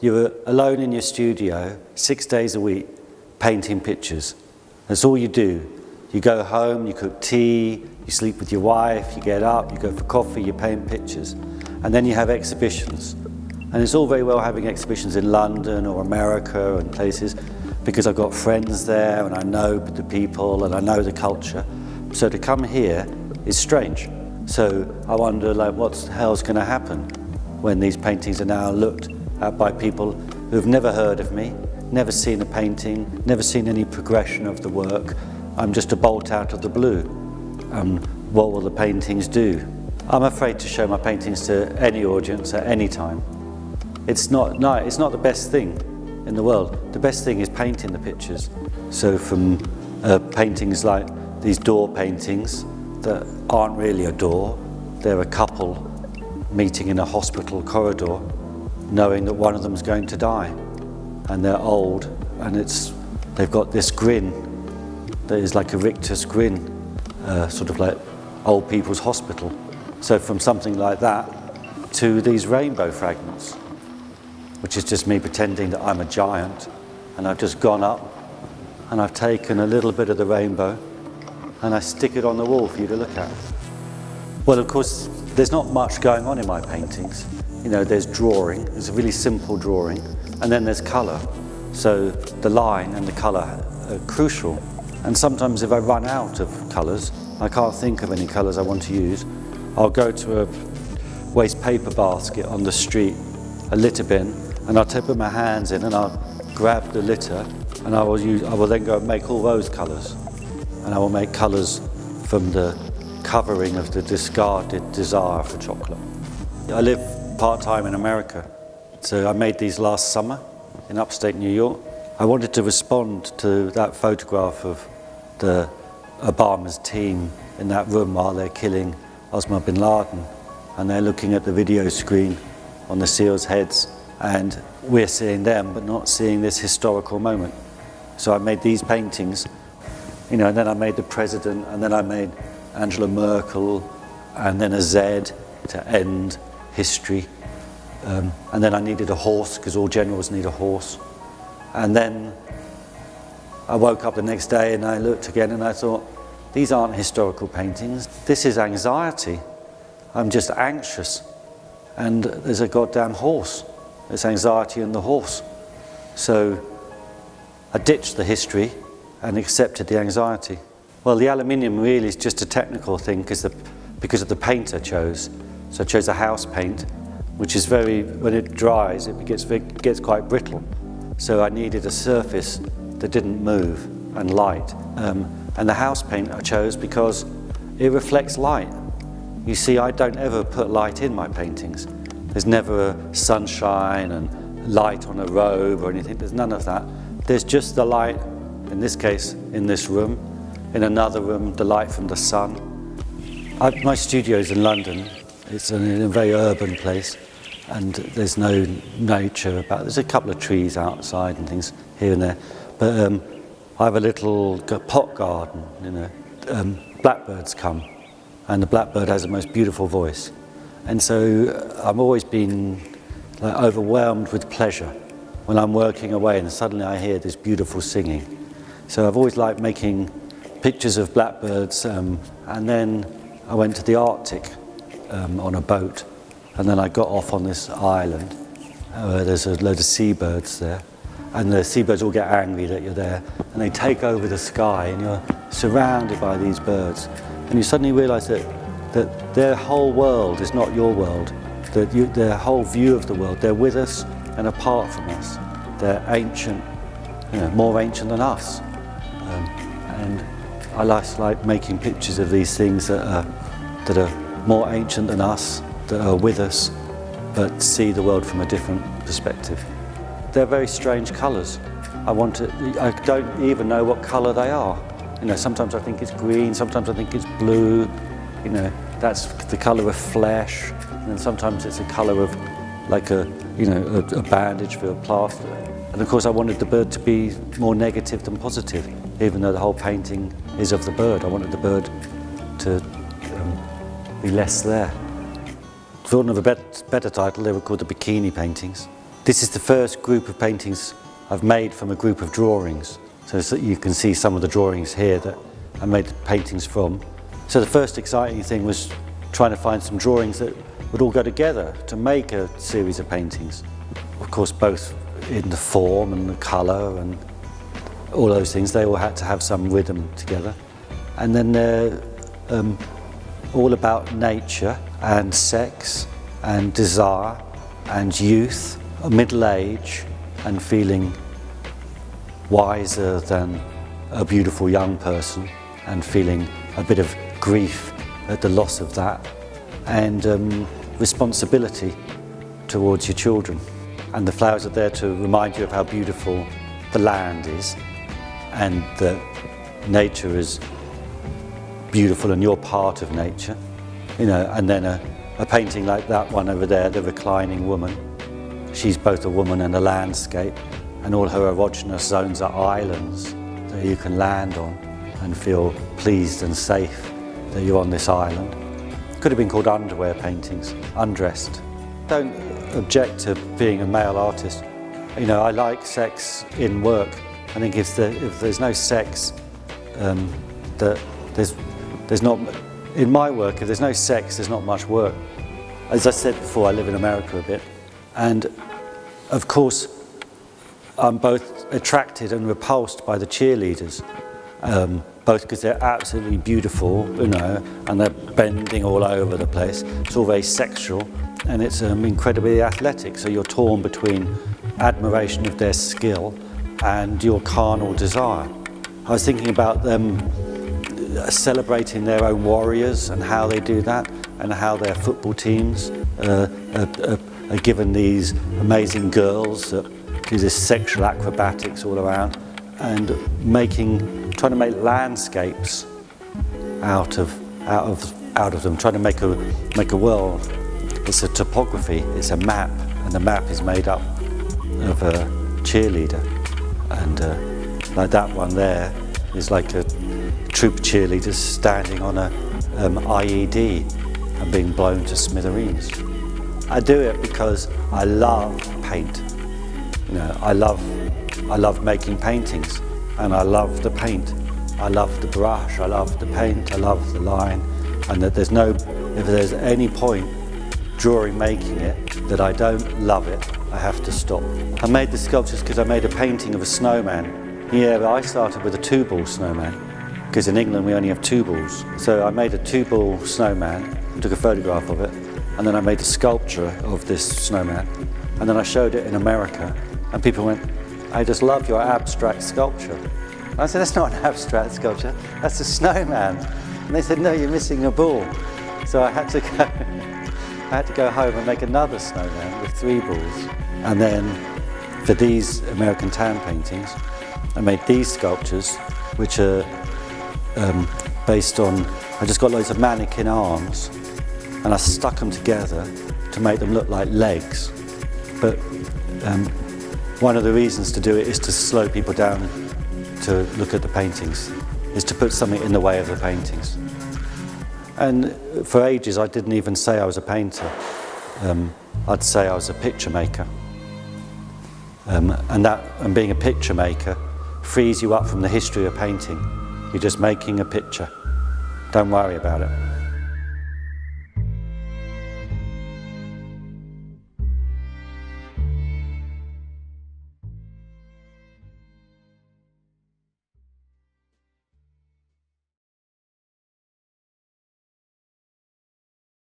you're alone in your studio 6 days a week painting pictures. That's all you do. You go home, you cook tea, you sleep with your wife, you get up, you go for coffee, you paint pictures. And then you have exhibitions. And it's all very well having exhibitions in London or America and places, because I've got friends there and I know the people and I know the culture. So to come here is strange. So I wonder, like, what the hell's going to happen when these paintings are now looked at by people who've never heard of me, never seen a painting, never seen any progression of the work. I'm just a bolt out of the blue. What will the paintings do? I'm afraid to show my paintings to any audience at any time. It's not the best thing in the world. The best thing is painting the pictures. So from paintings like these door paintings that aren't really a door, they're a couple meeting in a hospital corridor, knowing that one of them's going to die, and they're old, and they've got this grin that is like a rictus grin, sort of like old people's hospital. So from something like that to these rainbow fragments, which is just me pretending that I'm a giant, and I've just gone up and I've taken a little bit of the rainbow and I stick it on the wall for you to look at. Well, of course, there's not much going on in my paintings. You know, there's drawing, it's a really simple drawing, and then there's colour. So the line and the colour are crucial. And sometimes if I run out of colours, I can't think of any colours I want to use, I'll go to a waste paper basket on the street, a litter bin, and I'll put my hands in and I'll grab the litter, and I will then go and make all those colours. And I will make colours from the covering of the discarded desire for chocolate. I live part-time in America, so I made these last summer in upstate New York. I wanted to respond to that photograph of the Obama's team in that room while they're killing Osama bin Laden, and they're looking at the video screen on the SEALs' heads, and we're seeing them but not seeing this historical moment. So I made these paintings, you know, and then I made the president, and then I made Angela Merkel, and then a Z to end history. And then I needed a horse, because all generals need a horse. And then I woke up the next day and I looked again and I thought, these aren't historical paintings. This is anxiety. I'm just anxious. And there's a goddamn horse. There's anxiety in the horse. So I ditched the history and accepted the anxiety. Well, the aluminium really is just a technical thing because of the paint I chose. So I chose a house paint, which is when it dries, it gets quite brittle. So I needed a surface that didn't move and light. And the house paint I chose because it reflects light. You see, I don't ever put light in my paintings. There's never sunshine and light on a robe or anything. There's none of that. There's just the light, in this case, in this room. In another room, the light from the sun. My studio's in London. It's in a very urban place, and there's no nature about. There's a couple of trees outside and things here and there, but I have a little pot garden. You know, blackbirds come, and the blackbird has the most beautiful voice, and so I've always been like overwhelmed with pleasure when I'm working away and suddenly I hear this beautiful singing. So I've always liked making pictures of blackbirds, and then I went to the Arctic on a boat, and then I got off on this island where there's a load of seabirds there, and the seabirds all get angry that you're there, and they take over the sky, and you're surrounded by these birds, and you suddenly realise that their whole world is not your world, that their whole view of the world, they're with us and apart from us. They're ancient, you know, more ancient than us, and I like making pictures of these things that are more ancient than us, that are with us, but see the world from a different perspective. They're very strange colours. I don't even know what colour they are. You know, sometimes I think it's green, sometimes I think it's blue. You know, that's the colour of flesh, and then sometimes it's a colour of like a bandage for a plaster. And of course, I wanted the bird to be more negative than positive, even though the whole painting is of the bird. I wanted the bird to be less there. For want of a better title, they were called the Bikini Paintings. This is the first group of paintings I've made from a group of drawings. So you can see some of the drawings here that I made the paintings from. So the first exciting thing was trying to find some drawings that would all go together to make a series of paintings. Of course, both in the form and the colour and all those things, they all had to have some rhythm together. And then they're all about nature and sex and desire and youth, middle age and feeling wiser than a beautiful young person and feeling a bit of grief at the loss of that, and responsibility towards your children. And the flowers are there to remind you of how beautiful the land is and that nature is beautiful and you're part of nature. You know, and then a painting like that one over there, the reclining woman. She's both a woman and a landscape, and all her erogenous zones are islands that you can land on and feel pleased and safe that you're on this island. Could have been called underwear paintings, undressed. Don't object to being a male artist. You know, I like sex in work. I think if there's no sex, there's not, in my work, if there's no sex, there's not much work. As I said before, I live in America a bit, and of course, I'm both attracted and repulsed by the cheerleaders, both because they're absolutely beautiful, you know, and they're bending all over the place. It's all very sexual, and it's incredibly athletic, so you're torn between admiration of their skill and your carnal desire. I was thinking about them celebrating their own warriors and how they do that, and how their football teams are given these amazing girls that do this sexual acrobatics all around, and trying to make landscapes out of them, trying to make a world. It's a topography, it's a map, and the map is made up of a cheerleader, and like that one there is like a troop of cheerleaders standing on a IED and being blown to smithereens. I do it because I love paint. You know, I love making paintings, and I love the paint. I love the brush, I love the paint, I love the line, and that if there's any point during making it that I don't love it, I have to stop. I made the sculptures because I made a painting of a snowman. Yeah, but I started with a 2-ball snowman, because in England we only have 2 balls. So I made a 2-ball snowman, took a photograph of it, and then I made a sculpture of this snowman, and then I showed it in America, and people went, "I just love your abstract sculpture." I said, "That's not an abstract sculpture, that's a snowman." And they said, "No, you're missing a ball." So I had to go home and make another snowman with 3 balls. And then for these American tan paintings, I made these sculptures, which are based on, I just got loads of mannequin arms and I stuck them together to make them look like legs. But one of the reasons to do it is to slow people down to look at the paintings, is to put something in the way of the paintings. And for ages I didn't even say I was a painter. I'd say I was a picture maker. And being a picture maker frees you up from the history of painting. You're just making a picture. Don't worry about it.